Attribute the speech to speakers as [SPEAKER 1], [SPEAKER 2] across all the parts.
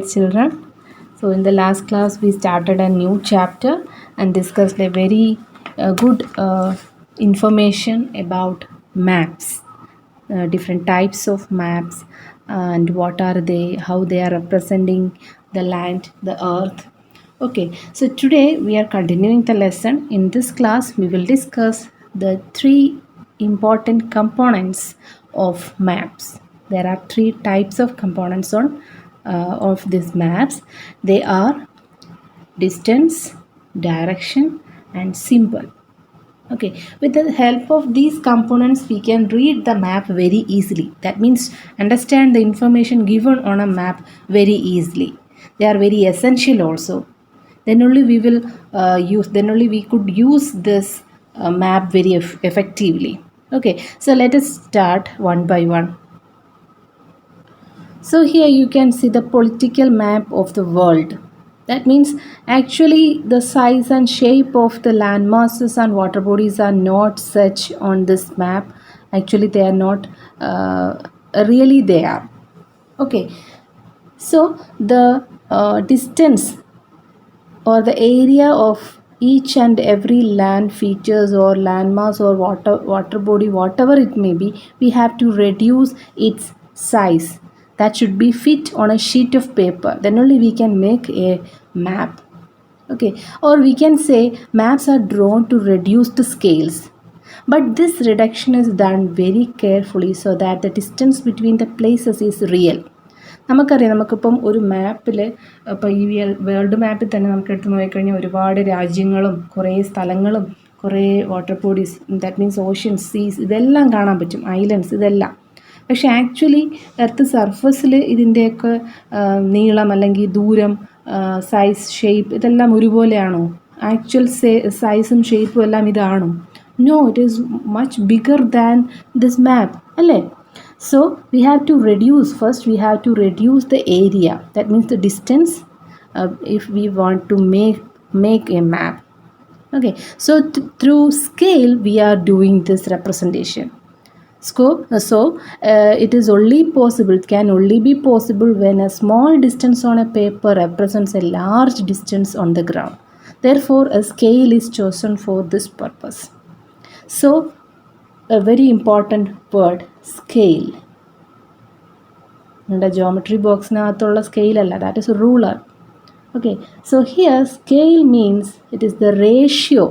[SPEAKER 1] Children. So in the last class we started a new chapter and discussed a very good information about maps, different types of maps, and what are they, how they are representing the land, the earth. Okay, so today we are continuing the lesson. In this class we will discuss the three important components of maps. There are three types of components of these maps. They are distance, direction, and symbol. Okay, with the help of these components, we can read the map very easily. That means understand the information given on a map very easily. They are very essential also. Then only we will use. Then only we could use this map very effectively. Okay, so let us start one by one. So here you can see the political map of the world. That means actually the size and shape of the land masses and water bodies are not such on this map. Actually they are not really there. Okay. So the distance or the area of each and every land features or landmass or water body, whatever it may be, we have to reduce its size. That should be fit on a sheet of paper. Then only we can make a map. Okay, or we can say maps are drawn to reduce the scales. But this reduction is done very carefully so that the distance between the places is real. നമുക്കറിയാം, നമുക്കിപ്പം ഒരു മാപ്പിൽ ഇപ്പോൾ ഈ world മാപ്പിൽ തന്നെ നമുക്ക് എടുത്ത് നോക്കിക്കഴിഞ്ഞാൽ ഒരുപാട് രാജ്യങ്ങളും കുറേ സ്ഥലങ്ങളും കുറേ water bodies, that means oceans, സീസ്, ഇതെല്ലാം കാണാൻ പറ്റും, ഐലൻഡ്സ്, ഇതെല്ലാം. പക്ഷേ ആക്ച്വലി എർത്ത് സർഫസിൽ ഇതിൻ്റെയൊക്കെ നീളം അല്ലെങ്കിൽ ദൂരം, സൈസ്, ഷേപ്പ് ഇതെല്ലാം ഒരുപോലെയാണോ? ആക്ച്വൽ സൈസും ഷേപ്പും എല്ലാം ഇതാണോ? No, it is much bigger than this map, അല്ലേ? So we have to reduce, first we have to reduce the area, that means the distance, if we want to make a map. Okay, so through scale we are doing this representation. It is only possible, it can only be possible when a small distance on a paper represents a large distance on the ground. Therefore a scale is chosen for this purpose. So a very important word, scale. The geometry box naathulla scale alla, that is a ruler. Okay, so here scale means it is the ratio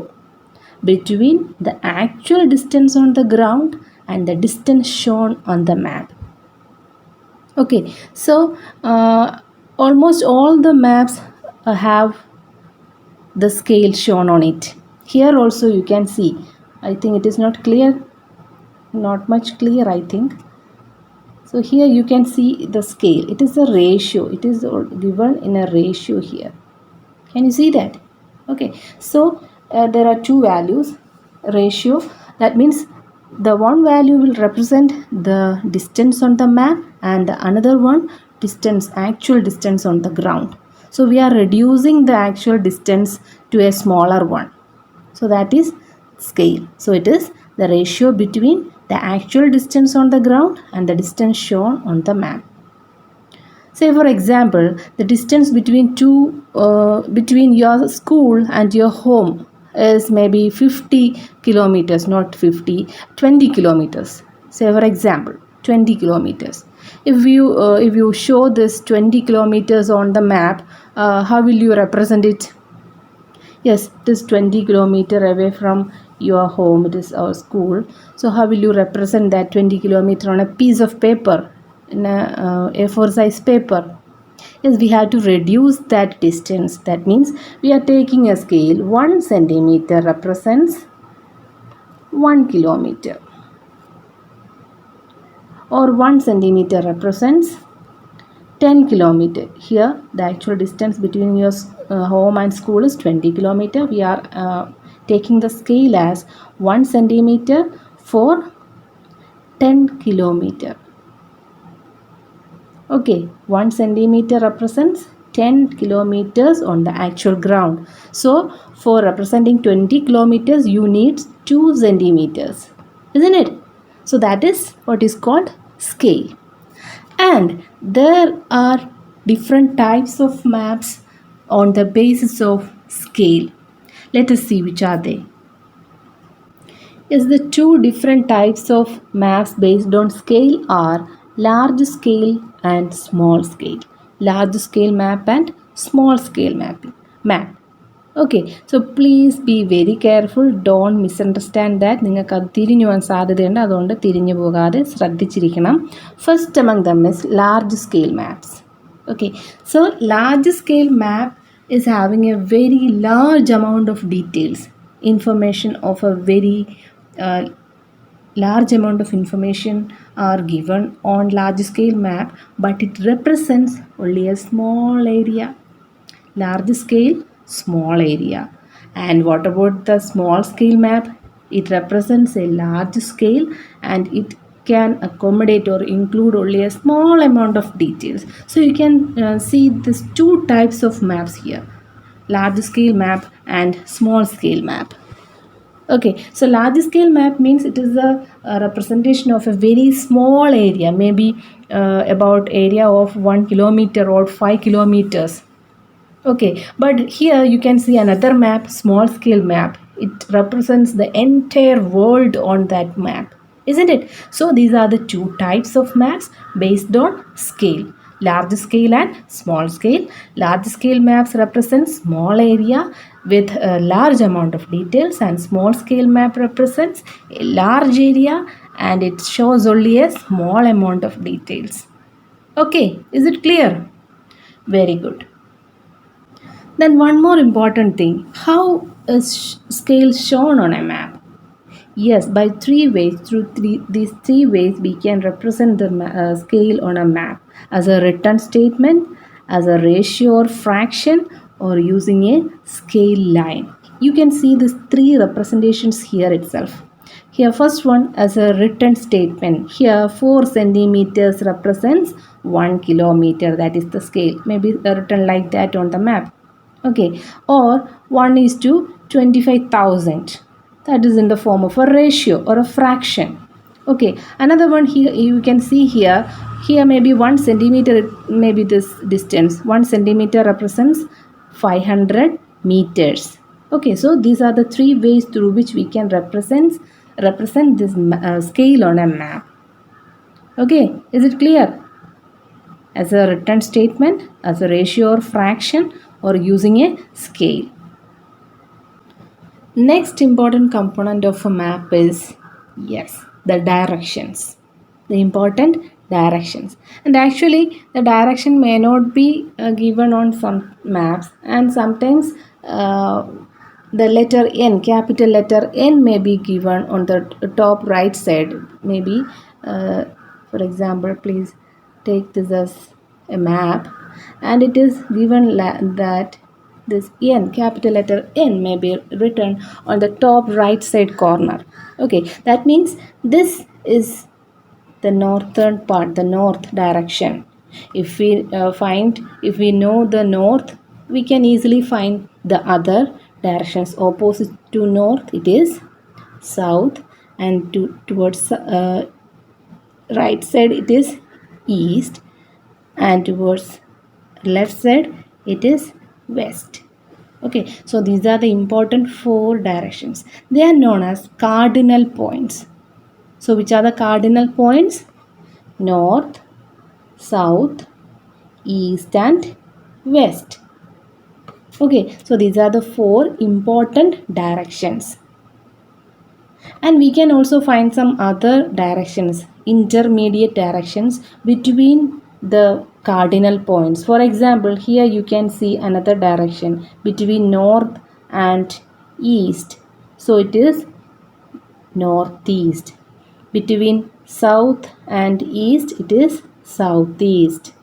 [SPEAKER 1] between the actual distance on the ground and the distance shown on the map. Okay, so almost all the maps have the scale shown on it. Here also you can see, I think it is not clear, not much clear, I think. So here you can see the scale, it is a ratio, it is given in a ratio here. Can you see that? Okay, so there are two values, ratio, that means the one value will represent the distance on the map and the another one distance, actual distance on the ground. So we are reducing the actual distance to a smaller one, so that is scale. So it is the ratio between the actual distance on the ground and the distance shown on the map. Say for example, the distance between your school and your home is maybe 50 kilometers, not 50, 20 kilometers. Say for example 20 kilometers. If you show this 20 kilometers on the map, how will you represent it? Yes, it is 20 kilometer away from your home, it is our school. So how will you represent that 20 kilometer on a piece of paper, in a A4 size paper? Yes, we have to reduce that distance. That means we are taking a scale, 1 centimeter represents 1 kilometer, or 1 centimeter represents 10 kilometer. Here the actual distance between your home and school is 20 kilometer. We are taking the scale as 1 centimeter for 10 kilometer. Okay, 1 centimeter represents 10 kilometers on the actual ground. So for representing 20 kilometers you need 2 centimeters, isn't it? So that is what is called scale. And there are different types of maps on the basis of scale. Let us see which are they. Yes, the two different types of maps based on scale are large scale and small scale. Large scale map and small scale map. Okay, so please be very careful. Don't misunderstand that. നിങ്ങൾക്ക് അത് തിരിഞ്ഞു പോകാൻ സാധ്യതയുണ്ട്. അതുകൊണ്ട് തിരിഞ്ഞു പോകാതെ ശ്രദ്ധിച്ചിരിക്കണം. First among them is large scale maps. Okay, so large scale map is having a very large amount of details. Information of a very large amount of information are given on large scale map, but it represents only a small area. Large scale, small area. And what about the small scale map? It represents a large scale and it can accommodate or include only a small amount of details. So you can see these two types of maps here, large scale map and small scale map. Okay, so large scale map means it is a representation of a very small area, maybe about area of 1 kilometer or 5 kilometers. Okay, but here you can see another map, small scale map. It represents the entire world on that map, isn't it? So these are the two types of maps based on scale, large scale and small scale. Large scale maps represent small area with a large amount of details, and small scale map represents a large area and it shows only a small amount of details. Okay, is it clear? Very good. Then one more important thing, how is scale shown on a map? Yes, by three ways. Through these three ways we can represent the scale on a map: as a written statement, as a ratio or fraction, or using a scale line. You can see these three representations here itself. Here, first one as a written statement. Here 4 centimeters represents 1 kilometer, that is the scale, maybe written like that on the map. Okay, or 1:25,000, that is in the form of a ratio or a fraction. Okay, another one here you can see here maybe 1 centimeter, maybe this distance 1 centimeter represents 500 meters. Okay, so these are the three ways through which we can represent this scale on a map. Okay, is it clear? As a written statement, as a ratio or fraction, or using a scale. Next important component of a map is, yes, the directions. The important directions. And actually the direction may not be given on some maps, and sometimes the letter N, capital letter N, may be given on the top right side. Maybe for example, please take this as a map, and it is given that this N, capital letter N, may be written on the top right side corner. Okay, that means this is the northern part, the north direction. If we know the north, we can easily find the other directions. Opposite to north, it is south, and towards right side it is east, and towards left side it is west. Okay, so these are the important 4 directions. They are known as cardinal points. So which are the cardinal points? North, south, east and west. Okay, so these are the 4 important directions. And we can also find some other directions, intermediate directions between the cardinal points. For example, here you can see another direction between north and east. So it is northeast. Between south and east, it is southeast.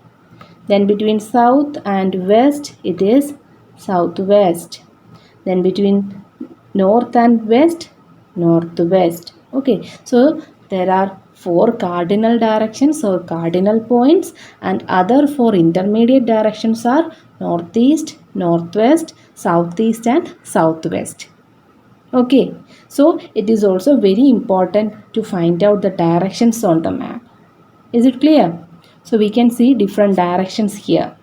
[SPEAKER 1] Then between south and west, it is southwest. Then between north and west, northwest. Okay, so there are 4 cardinal directions or cardinal points, and other 4 intermediate directions are northeast, northwest, southeast and southwest. Okay, so it is also very important to find out the directions on the map. Is it clear? So we can see different directions here.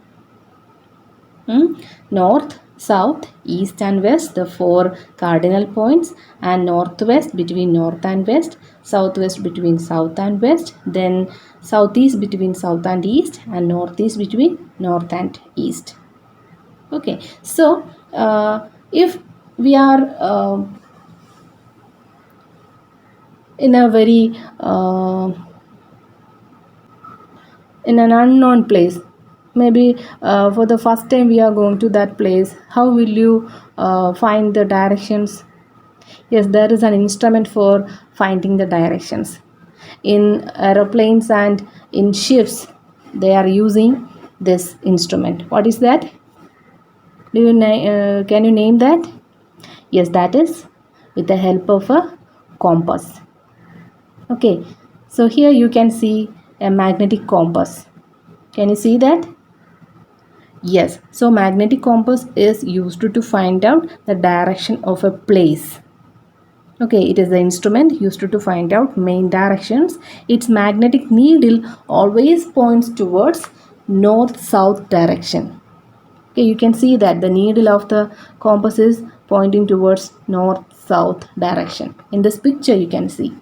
[SPEAKER 1] North, south, east and west, the four cardinal points, and northwest between north and west, southwest between south and west, then southeast between south and east, and northeast between north and east. Okay, so if we are in a very in an unknown place, maybe for the first time we are going to that place, how will you find the directions? Yes, there is an instrument for finding the directions. In aeroplanes and in ships, they are using this instrument. What is that? Can you name that? Yes, that is with the help of a compass. Okay, so here you can see a magnetic compass. Can you see that? Yes, so magnetic compass is used to find out the direction of a place. Okay, it is the instrument used to find out main directions. Its magnetic needle always points towards north-south direction. Okay, you can see that the needle of the compass is pointing towards north-south direction. In this picture you can see.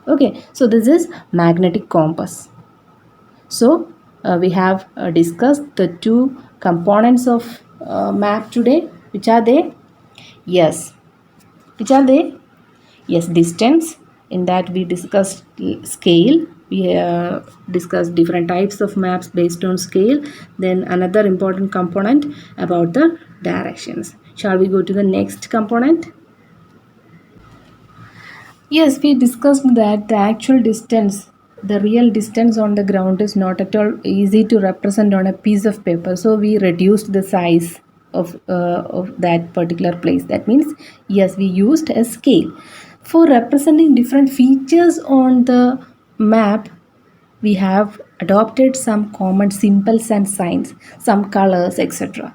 [SPEAKER 1] Okay, so this is magnetic compass. So we have discussed the two components of map today. Which are they? Yes. Which are they? Yes, distance. In that we discussed scale. We discussed different types of maps based on scale. Then another important component about the directions. Shall we go to the next component? Yes, we discussed that the actual distance, the real distance on the ground is not at all easy to represent on a piece of paper. So we reduced the size of that particular place. That means, yes, we used a scale. For representing different features on the map, we have adopted some common symbols and signs, some colors, etc.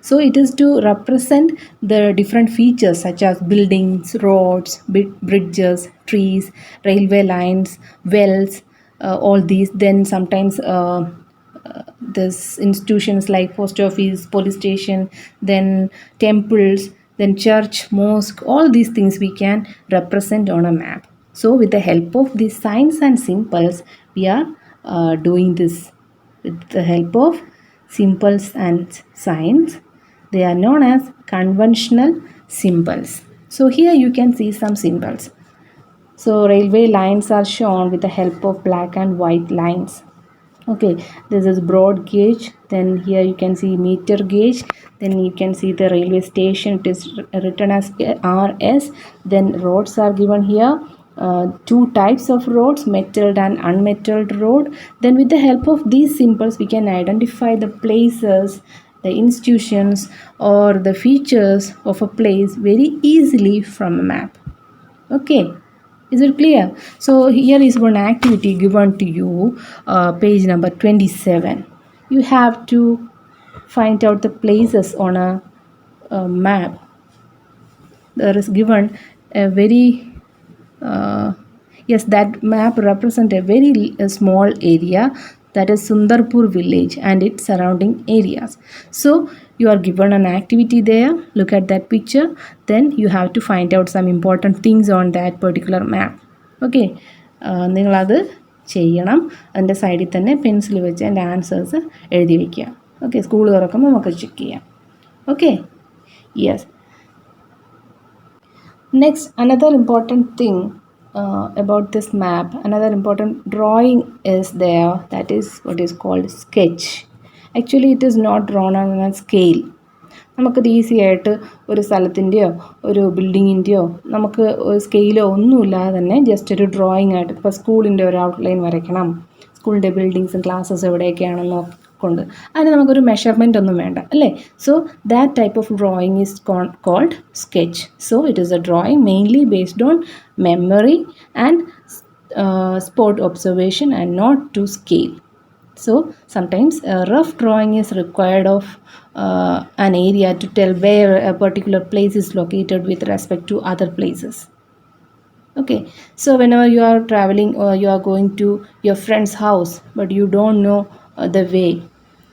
[SPEAKER 1] So it is to represent the different features such as buildings, roads, bridges, trees, railway lines, wells, all these. Then sometimes this institutions like post office, police station, then temples, then church, mosque, all these things we can represent on a map. So with the help of these signs and symbols, we are doing this with the help of symbols and signs. They are known as conventional symbols. So here you can see some symbols. So railway lines are shown with the help of black and white lines. Okay, this is broad gauge. Then here you can see meter gauge. Then you can see the railway station. It is written as RS. Then roads are given here. Two types of roads, metalled and unmetalled road. Then with the help of these symbols we can identify the places, the institutions or the features of a place very easily from a map. Okay, is it clear? So here is one activity given to you, page number 27. You have to find out the places on a map. There is given a very yes, that map represents a very small area, that is Sundarpur village and its surrounding areas. So you are given an activity there. Look at that picture. Then you have to find out some important things on that particular map. Okay, നിങ്ങളത് ചെയ്യണം. അതിൻ്റെ സൈഡിൽ തന്നെ pencil വെച്ച് അതിൻ്റെ answers എഴുതി വയ്ക്കുക. Okay, school തുറക്കുമ്പോൾ നമുക്ക് ചെക്ക് ചെയ്യാം. Okay, yes. Next, another important thing about this map, another important drawing is there, that is what is called sketch. Actually it is not drawn on a scale. നമുക്കത് easy ആയിട്ട് ഒരു സ്ഥലത്തിൻ്റെയോ ഒരു ബിൽഡിങ്ങിൻ്റെയോ നമുക്ക് സ്കെയിലോ ഒന്നുമില്ലാതെ തന്നെ ജസ്റ്റ് ഒരു drawing ആയിട്ട്, ഇപ്പോൾ സ്കൂളിൻ്റെ ഒരു ഔട്ട്ലൈൻ വരയ്ക്കണം, സ്കൂളിൻ്റെ ബിൽഡിങ്സും ക്ലാസ്സസ് എവിടെയൊക്കെയാണെന്നോ കൊണ്ട് അതിന് നമുക്കൊരു മെഷർമെൻ്റ് ഒന്നും വേണ്ട അല്ലേ. So that type of drawing is called sketch. So it is a drawing mainly based on memory and spot observation and not to scale. So sometimes a rough drawing is required of an area to tell where a particular place is located with respect to other places. Okay, so whenever you are traveling or you are going to your friend's house but you don't know the way,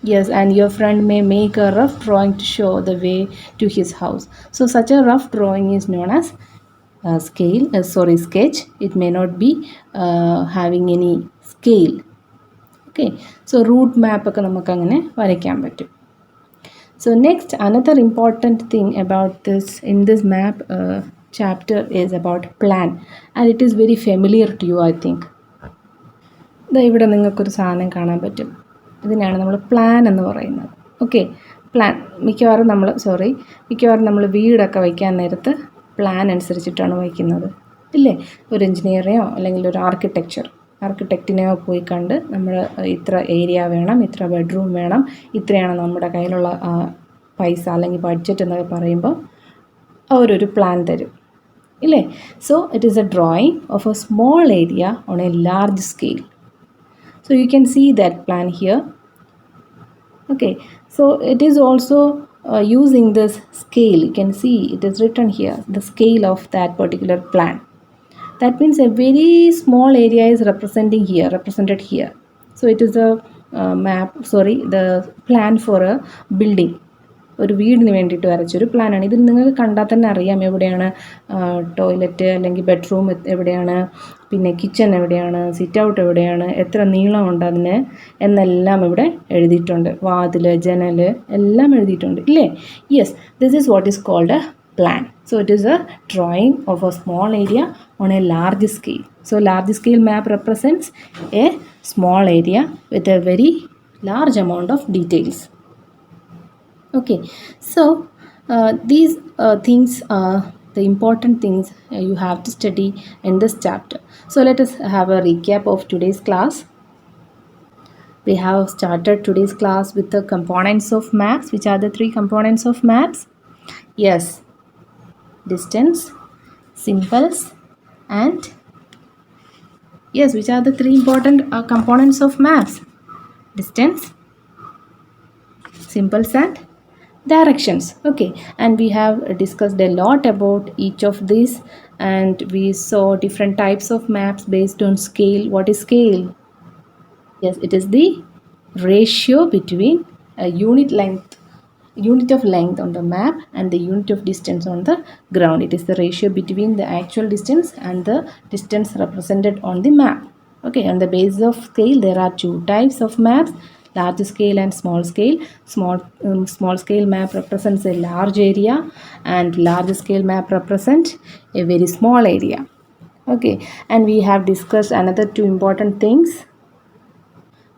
[SPEAKER 1] Yes, and your friend may make a rough drawing to show the way to his house. So such a rough drawing is known as sketch. It may not be having any scale. Okay, so route map ഒക്കെ നമുക്ക് അങ്ങനെ വരയ്ക്കാൻ പറ്റും. So next, another important thing about this in this map chapter is about plan, and it is very familiar to you, I think. ദാ ഇവിടെ നിങ്ങൾക്കൊരു സാധനം കാണാൻ പറ്റും. ഇതിനാണ് നമ്മൾ പ്ലാൻ എന്ന് പറയുന്നത്. ഓക്കെ, പ്ലാൻ മിക്കവാറും നമ്മൾ വീടൊക്കെ വയ്ക്കാൻ നേരത്ത് പ്ലാൻ അനുസരിച്ചിട്ടാണ് വയ്ക്കുന്നത്, ഇല്ലേ? ഒരു എഞ്ചിനീയറെയോ അല്ലെങ്കിൽ ഒരു ആർക്കിടെക്റ്റിനെയോ പോയി കണ്ട് നമ്മൾ ഇത്ര ഏരിയ വേണം, ഇത്ര ബെഡ്റൂം വേണം, ഇത്രയാണ് നമ്മുടെ കയ്യിലുള്ള പൈസ അല്ലെങ്കിൽ ബഡ്ജറ്റ് എന്നൊക്കെ പറയുമ്പോൾ അവരൊരു പ്ലാൻ തരും, ഇല്ലേ? So it is a drawing of a small area on a large scale. So you can see that plan here. Okay, so it is also using this scale. You can see it is written here, the scale of that particular plan. That means a very small area is represented here. So it is a the plan for a building. ഒരു വീടിന് വേണ്ടിയിട്ട് വരച്ചൊരു പ്ലാനാണ്. ഇതിൽ നിങ്ങൾക്ക് കണ്ടാൽ തന്നെ അറിയാം എവിടെയാണ് ടോയ്ലറ്റ് അല്ലെങ്കിൽ ബെഡ്റൂം എവിടെയാണ്, പിന്നെ കിച്ചൺ എവിടെയാണ്, സിറ്റ് ഔട്ട് എവിടെയാണ്, എത്ര നീളമുണ്ട് അതിന് എന്നെല്ലാം ഇവിടെ എഴുതിയിട്ടുണ്ട്. വാതിൽ, ജനൽ എല്ലാം എഴുതിയിട്ടുണ്ട്, ഇല്ലേ? Yes, this is what is called a plan. So it is a drawing of a small area on a large scale. So large scale map represents a small area with a very large amount of details. Okay, so these things are the important things you have to study in this chapter. So let us have a recap of today's class. We have started today's class with the components of maps. Which are the three components of maps? Yes, distance, symbols, and yes, which are the three important components of maps? Distance, symbols, and directions. Okay, and we have discussed a lot about each of these, and we saw different types of maps based on scale. What is scale? Yes, it is the ratio between a unit of length on the map and the unit of distance on the ground. It is the ratio between the actual distance and the distance represented on the map. Okay, on the basis of scale there are two types of maps: large scale and small scale. Small scale map represents a large area, and large scale map represents a very small area. Okay, and we have discussed another two important things,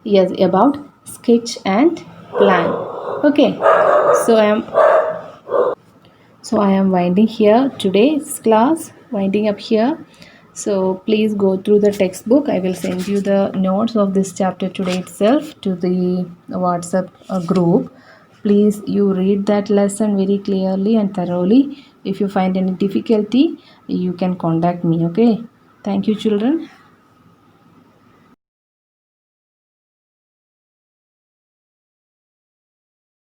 [SPEAKER 1] yes, about sketch and plan. Okay, so I am winding here today's class, winding up here. So please go through the textbook. I will send you the notes of this chapter today itself to the WhatsApp group. Please, you read that lesson very clearly and thoroughly. If you find any difficulty, you can contact me. Okay, thank you, children.